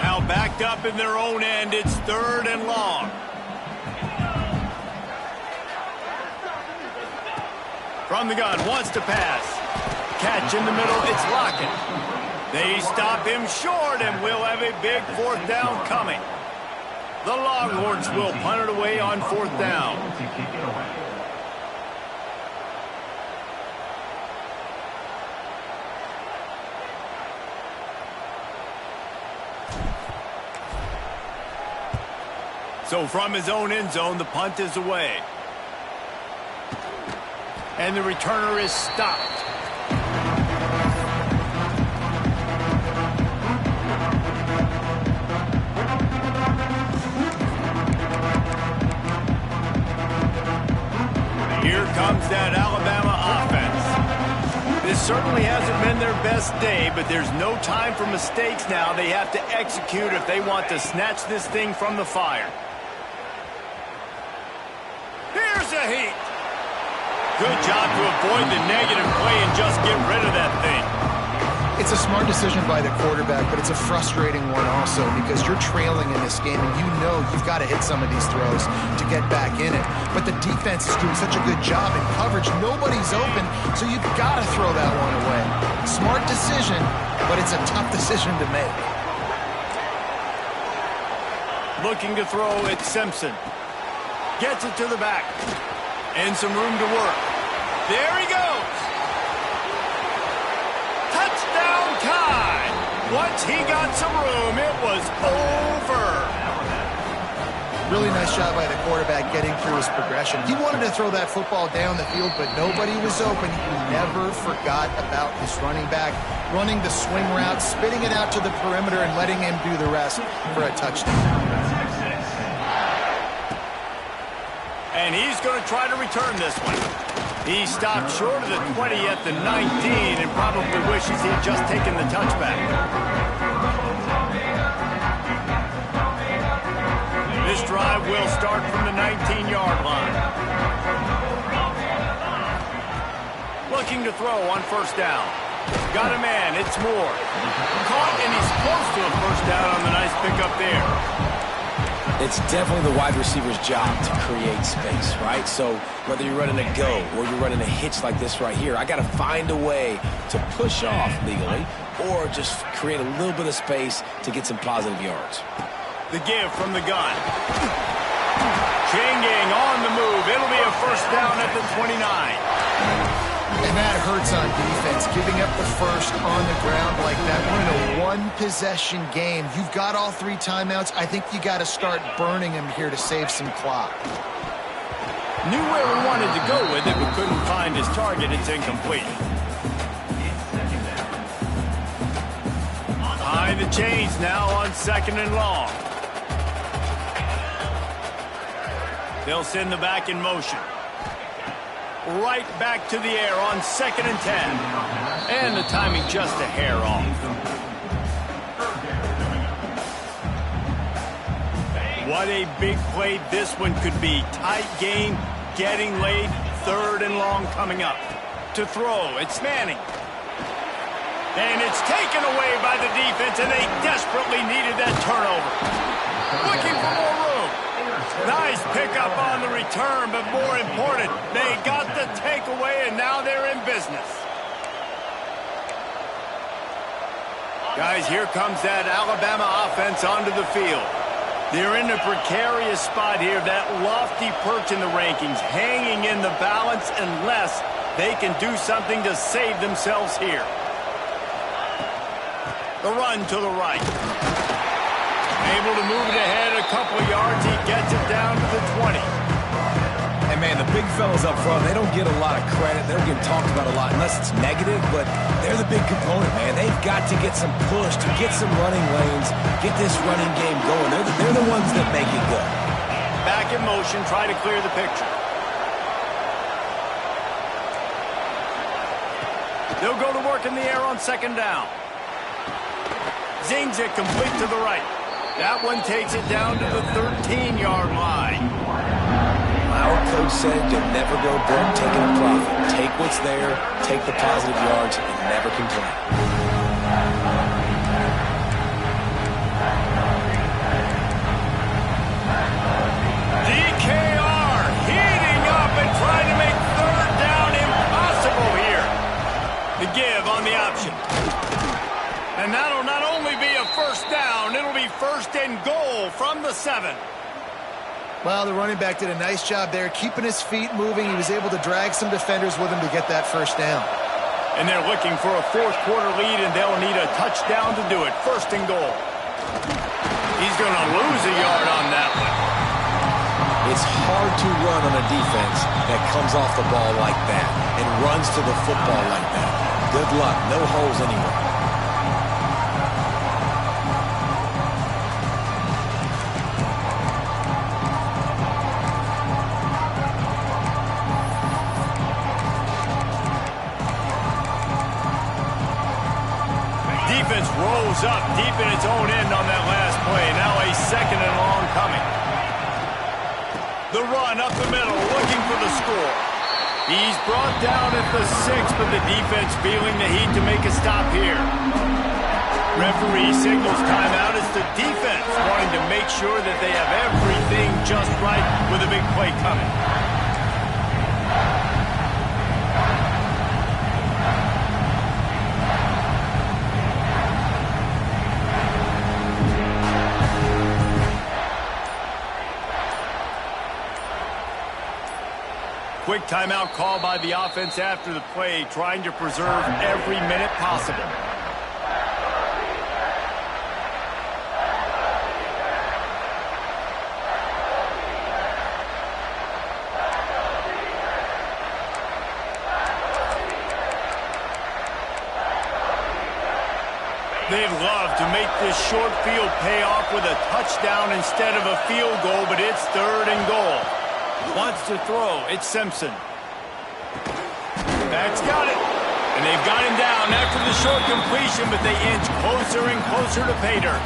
[SPEAKER 1] Now backed up in their own end, it's 3rd and long. From the gun, wants to pass. Catch in the middle, it's Lockett. They stop him short, and we'll have a big 4th down coming. The Longhorns will punt it away on 4th down. So from his own end zone, the punt is away. And the returner is stopped. Here comes that Alabama offense. This certainly hasn't been their best day, but there's no time for mistakes now. They have to execute if they want to snatch this thing from the fire. Here's a heat. Good job to avoid the negative play and just get rid of that thing.
[SPEAKER 3] It's a smart decision by the quarterback, but it's a frustrating one also because you're trailing in this game and you know you've got to hit some of these throws to get back in it. But the defense is doing such a good job in coverage. Nobody's open, so you've got to throw that one away. Smart decision, but it's a tough decision to make.
[SPEAKER 1] Looking to throw, it's Simpson. Gets it to the back. And some room to work. There he goes. Touchdown time. Once he got some room, it was over.
[SPEAKER 3] Really nice job by the quarterback getting through his progression. He wanted to throw that football down the field, but nobody was open. He never forgot about his running back, running the swing route, spitting it out to the perimeter, and letting him do the rest for a touchdown.
[SPEAKER 1] And he's going to try to return this one. He stopped short of the 20 at the 19 and probably wishes he'd just taken the touchback. This drive will start from the 19-yard line. Looking to throw on first down. Got a man, it's Moore. Caught, and he's close to a first down on the nice pickup there.
[SPEAKER 2] It's definitely the wide receiver's job to create space, right? So whether you're running a go or you're running a hitch like this right here, I got to find a way to push off legally or just create a little bit of space to get some positive yards.
[SPEAKER 1] The give from the gun. Changing on the move. It'll be a first down at the 29.
[SPEAKER 3] And that hurts on defense, giving up the first on the ground like that. We're in a one-possession game. You've got all 3 timeouts. I think you got to start burning them here to save some clock.
[SPEAKER 1] Knew where he wanted to go with it, but couldn't find his target. It's incomplete. Behind the chains now on 2nd and long. They'll send the back in motion. Right back to the air on 2nd and 10. And the timing just a hair off. What a big play this one could be. Tight game, getting laid, 3rd and long coming up. To throw, it's Manning. And it's taken away by the defense, and they desperately needed that turnover. Looking for more room. Nice pickup on the return, but more important, they got the takeaway, and now they're in business. Guys, here comes that Alabama offense onto the field. They're in a precarious spot here, that lofty perch in the rankings, hanging in the balance unless they can do something to save themselves here. The run to the right. Able to move it ahead a couple of yards. He gets it down to the 20.
[SPEAKER 2] And, man, the big fellas up front, they don't get a lot of credit. They don't get talked about a lot unless it's negative, but they're the big component, man. They've got to get some push, to get some running lanes, get this running game going. They're the ones that make it go.
[SPEAKER 1] Back in motion, try to clear the picture. They'll go to work in the air on 2nd down. Zings it complete to the right. That one takes it down to the 13-yard line.
[SPEAKER 2] Our coach said you'll never go broke taking a profit. Take what's there, take the positive yards, and never complain.
[SPEAKER 1] DKR heating up and trying to make 3rd down impossible here. The give on the option. And that'll not only be a first down, it'll be 1st and goal from the 7.
[SPEAKER 3] Well, the running back did a nice job there, keeping his feet moving. He was able to drag some defenders with him to get that first down.
[SPEAKER 1] And they're looking for a 4th quarter lead, and they'll need a touchdown to do it. 1st and goal. He's going to lose a yard on that one.
[SPEAKER 2] It's hard to run on a defense that comes off the ball like that and runs to the football like that. Good luck. No holes anywhere.
[SPEAKER 1] Defense rolls up deep in its own end on that last play. Now a 2nd and long coming. The run up the middle, looking for the score. He's brought down at the 6, but the defense feeling the heat to make a stop here. Referee signals timeout as the defense wanting to make sure that they have everything just right with a big play coming. Quick timeout call by the offense after the play, trying to preserve every minute possible. They'd love to make this short field pay off with a touchdown instead of a field goal, but it's 3rd and goal. Wants to throw. It's Simpson. That's got it. And they've got him down after the short completion, but they inch closer and closer to pay dirt.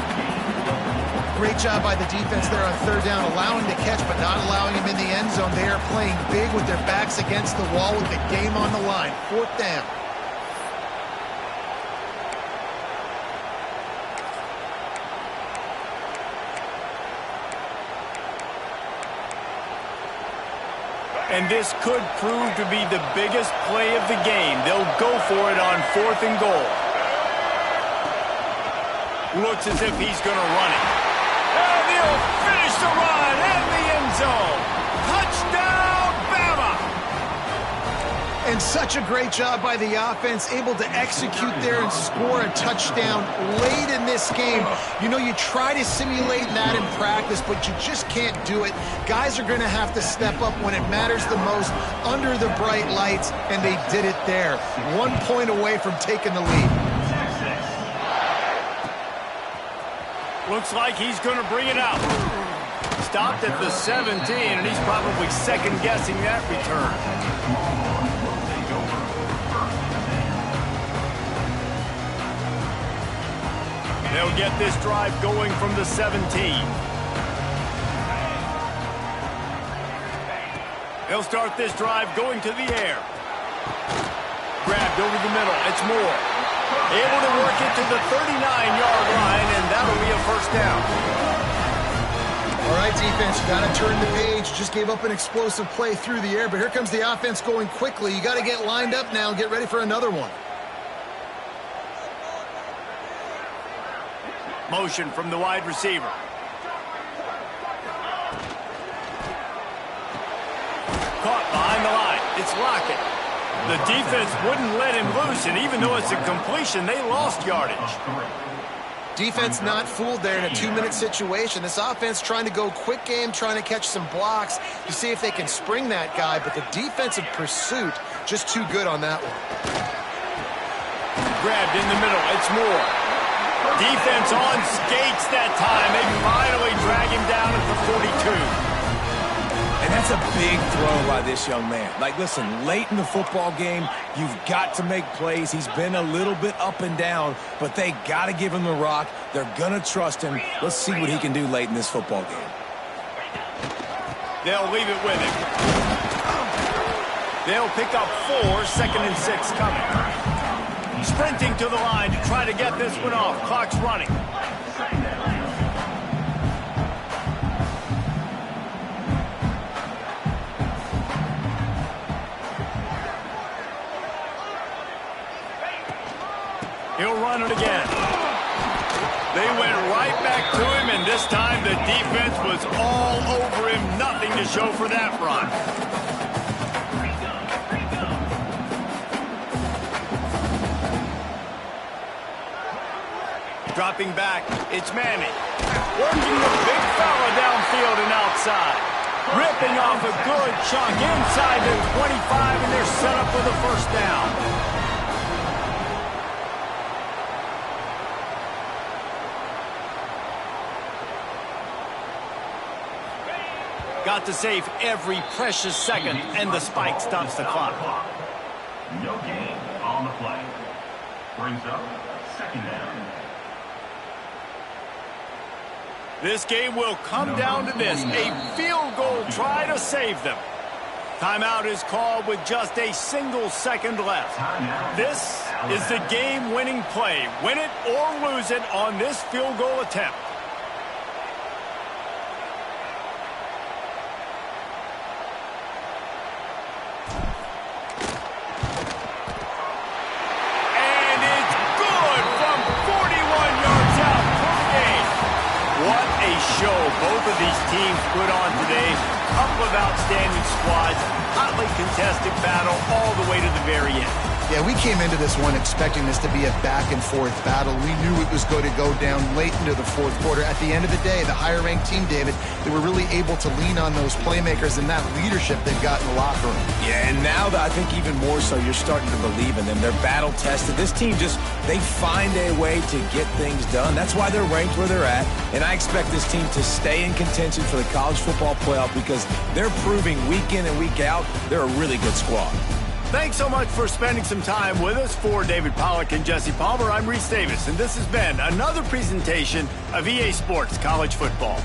[SPEAKER 3] Great job by the defense there on third down, allowing the catch but not allowing him in the end zone. They are playing big with their backs against the wall with the game on the line. Fourth down.
[SPEAKER 1] And this could prove to be the biggest play of the game. They'll go for it on 4th and goal. Looks as if he's going to run it. And he'll finish the run in the end zone. Touchdown, Bama!
[SPEAKER 3] And such a great job by the offense, able to execute there and score a touchdown late in this game. You know, you try to simulate that in practice, but you just can't do it. Guys are going to have to step up when it matters the most under the bright lights, and they did it there. 1 point away from taking the lead.
[SPEAKER 1] Looks like he's going to bring it out. Stopped at the 17, and he's probably second-guessing that return. They'll get this drive going from the 17. They'll start this drive going to the air. Grabbed over the middle. It's Moore. Able to work it to the 39-yard line, and that'll be a first down.
[SPEAKER 3] All right, defense, you got to turn the page. Just gave up an explosive play through the air, but here comes the offense going quickly. You got to get lined up now and get ready for another one.
[SPEAKER 1] Motion from the wide receiver. Caught behind the line. It's Lockett. The defense wouldn't let him loose, and even though it's a completion, they lost yardage.
[SPEAKER 3] Defense not fooled there in a 2-minute situation. This offense trying to go quick game, trying to catch some blocks to see if they can spring that guy, but the defensive pursuit just too good on that one.
[SPEAKER 1] Grabbed in the middle. It's Moore. Defense on skates that time. They finally drag him down at the 42.
[SPEAKER 2] And that's a big throw by this young man. Like, listen, late in the football game, you've got to make plays. He's been a little bit up and down, but they got to give him the rock. They're going to trust him. Let's see what he can do late in this football game.
[SPEAKER 1] They'll leave it with him. They'll pick up 4, 2nd and 6 coming. Sprinting to the line to try to get this one off. Clock's running. He'll run it again. They went right back to him, and this time the defense was all over him. Nothing to show for that run. Dropping back, it's Manning. Working the big fella downfield and outside. Ripping off a good chunk inside the 25, and they're set up with a first down. Got to save every precious second, and the spike stops the clock.
[SPEAKER 4] No gain on the play. Brings up 2nd down.
[SPEAKER 1] This game will come down to this, a field goal try to save them. Timeout is called with just a single second left. This is the game-winning play. Win it or lose it on this field goal attempt. Show both of these teams put on today. Couple of outstanding squads, hotly contested battle all the way to the very end.
[SPEAKER 3] Yeah, we came into this one expecting this to be a back-and-forth battle. We knew it was going to go down late into the fourth quarter. At the end of the day, the higher-ranked team, David, they were really able to lean on those playmakers and that leadership they've got in the locker room.
[SPEAKER 2] Yeah, and now I think even more so, you're starting to believe in them. They're battle-tested. This team they find a way to get things done. That's why they're ranked where they're at, and I expect this team to stay in contention for the college football playoff because they're proving week in and week out they're a really good squad.
[SPEAKER 1] Thanks so much for spending some time with us. For David Pollack and Jesse Palmer, I'm Reese Davis, and this has been another presentation of EA Sports College Football.